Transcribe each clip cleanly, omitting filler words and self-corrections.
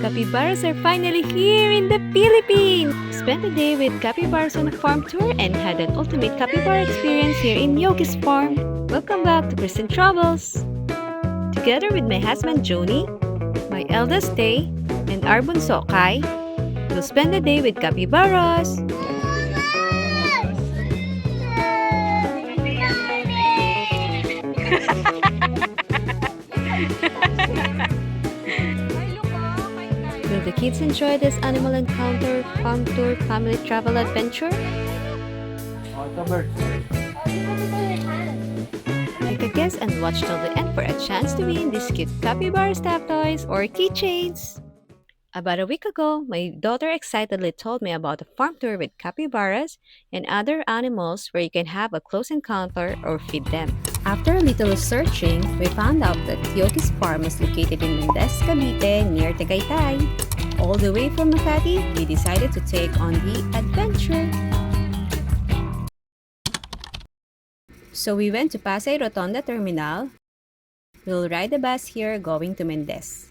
Capybaras are finally here in the Philippines! Spent a day with capybaras on a farm tour and had an ultimate capybara experience here in YOKI'S farm. Welcome back to Khris Travels! Together with my husband Joni, my eldest Tay, and our bunso Kai, we'll spend the day with capybaras! Will the kids enjoy this animal encounter, farm tour, family travel adventure? Take a guess and watch till the end for a chance to win these cute capybara stuffed toys or keychains. About a week ago, my daughter excitedly told me about a farm tour with capybaras and other animals where you can have a close encounter or feed them. After a little searching, we found out that YOKI'S farm is located in Mendez, Cavite, near Tagaytay. All the way from Makati, we decided to take on the adventure. So we went to Pasay Rotonda Terminal. We'll ride the bus here going to Mendez.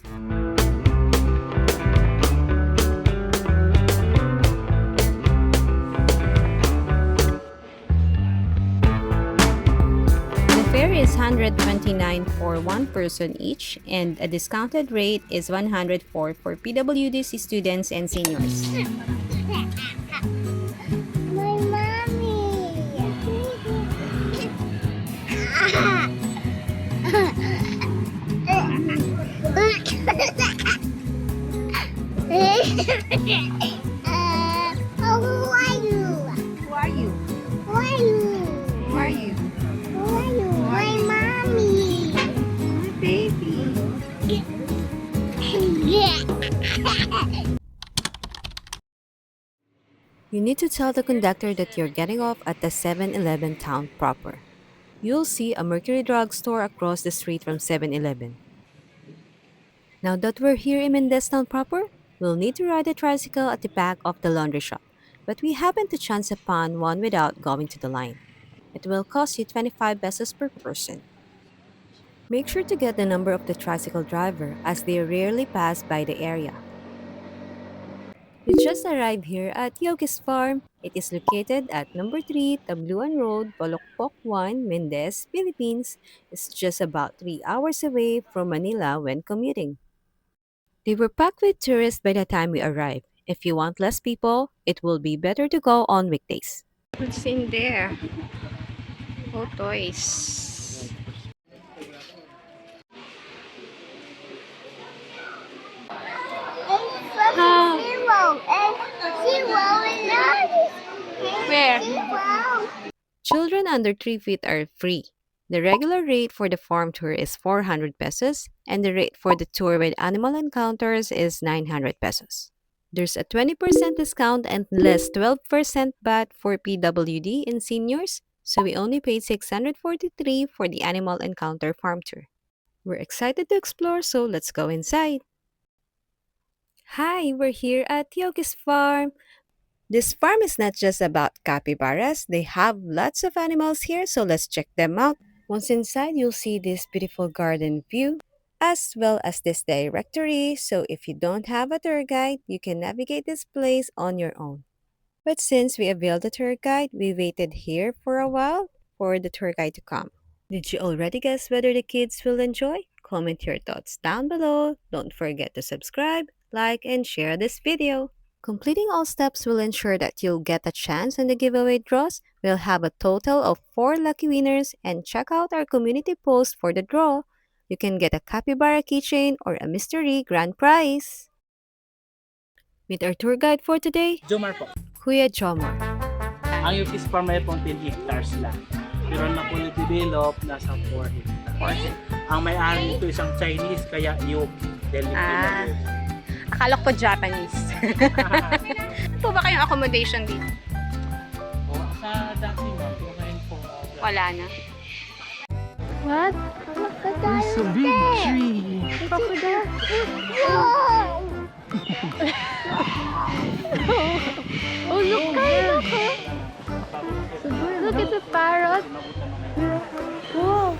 Fare is 129 for one person each, and a discounted rate is 104 for PWD students and seniors. My mommy! Who are you? Who are you? Who are you? Who are you? Who are you? My mommy! My baby. You need to tell the conductor that you're getting off at the 7-Eleven town proper. You'll see a Mercury drugstore across the street from 7-Eleven. Now that we're here in Mendez town proper, we'll need to ride a tricycle at the back of the laundry shop. But we happened to chance upon one without going to the line. It will cost you 25 pesos per person. Make sure to get the number of the tricycle driver as they rarely pass by the area. We just arrived here at YOKI'S farm. It is located at number 3 Tubluan Road, Polocpoc 1, Mendez, Philippines. It's just about 3 hours away from Manila when commuting. They were packed with tourists by the time we arrived. If you want less people, it will be better to go on weekdays. What's in there? Oh, toys. Ah. Where? Children under 3 feet are free. The regular rate for the farm tour is 400 pesos and the rate for the tour with animal encounters is 900 pesos. There's a 20% discount and less 12% VAT for PWD and seniors, so we only paid 643 for the animal encounter farm tour. We're excited to explore, so let's go inside. Hi, we're here at YOKI'S farm. This farm is not just about capybaras. They have lots of animals here, so let's check them out. Once inside, you'll see this beautiful garden view, as well as this directory. So if you don't have a tour guide, you can navigate this place on your own. But since we availed the tour guide, we waited here for a while for the tour guide to come. Did you already guess whether the kids will enjoy? Comment your thoughts down below. Don't forget to subscribe, like, and share this video. Completing all steps will ensure that you'll get a chance in the giveaway draws. We'll have a total of 4 lucky winners, and check out our community post for the draw. You can get a capybara keychain or a mystery grand prize. Meet our tour guide for today, Jomar po. Kuya Jomar. Ang YOKI'S farm ay pong 10 hectares lang. Pero na po develop nasa 4 hectares. Ang may-ari nito isang Chinese kaya YOKI. Akala ko Japanese. Ano po ba kayong accommodation dito? O, sa dati mo, ngayon po. Wala na. What? It's a big tree. Crocodile? Oh, look, look. Look at the parrot. Whoa.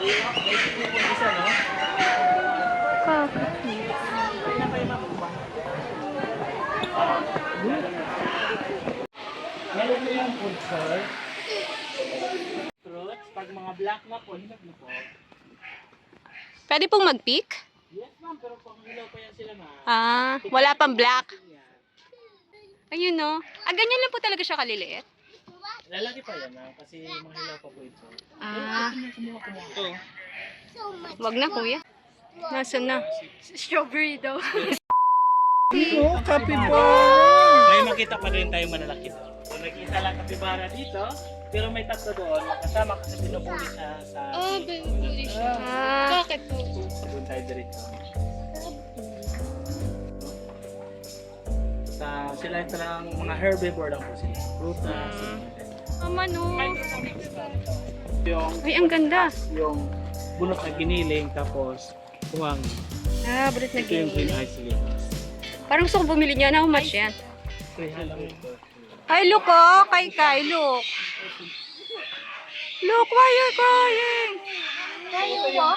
Isa, no? Meron po yung food court. Fruits. Pag mga black na po, hinog na po. Pwede pong mag-pick? Yes ma'am, pero pang hilaw pa yan sila ma'am. Ah, wala pang black. Ayun no. Ah, ganyan lang po talaga siya kaliliit. Lalaki pa yan ma'am, kasi mahilaw pa po ito. Ah, Ito. wag na kuya. Nasaan na? Strawberry daw. Oh, capybara! May makita pa rin tayo malalaki doon. Kung nakita lang capybara dito, pero may tatlo doon, makasama kasi binubuli siya sa... binuli siya. Ah, Bakit po? Doon tayo dirito. Sila ito lang, mga herbivore lang po sila. Prutas. mama no. Yung, Ay, ang ganda. yung bunot na giniling, tapos tuwang. Ah, brut na Ito yung green gini. ice lilies. Parang gusto kong bumili niya. How much yan? 300 ito. Ay, look oh. Kay, look. Look, why you're crying? Kayo po?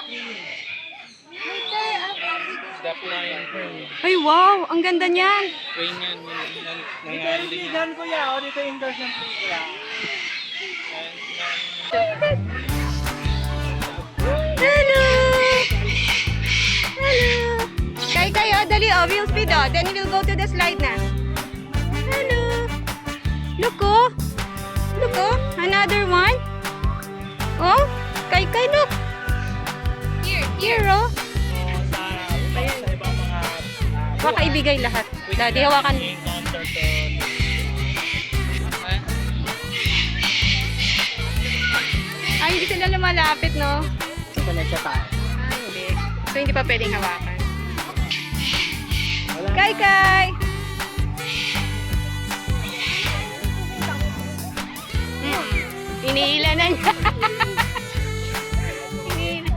Ay, wow. Ang ganda niyan. Nangyarihan ko yan. O, dito yung indoors ng Pura. Hello! Hello! Kay, oh, dali, oh. We'll speed, oh. Then we'll go to the slide na. Hello! Look, oh. Look, oh. Another one. Oh, kay, look. Here, oh. Sa ibang mga... Baka ibigay lahat. Daddy, hawakan. encounter to... Ay, hindi sila lumalapit, no? Connect sa tayo. Ah, hindi. So, hindi pa pwedeng hawakan. Wala. Kay! Iniila na niya. Iniila.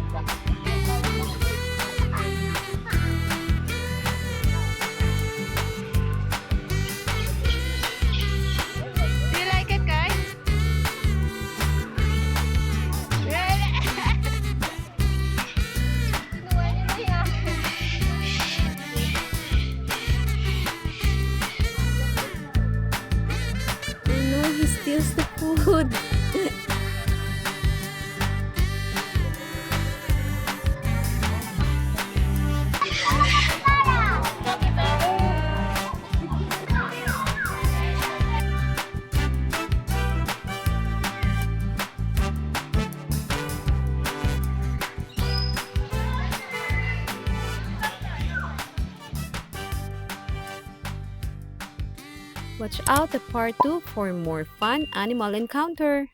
Do you like it, Kai? Oh no, he steals the food. Watch out at part 2 for more fun animal encounter.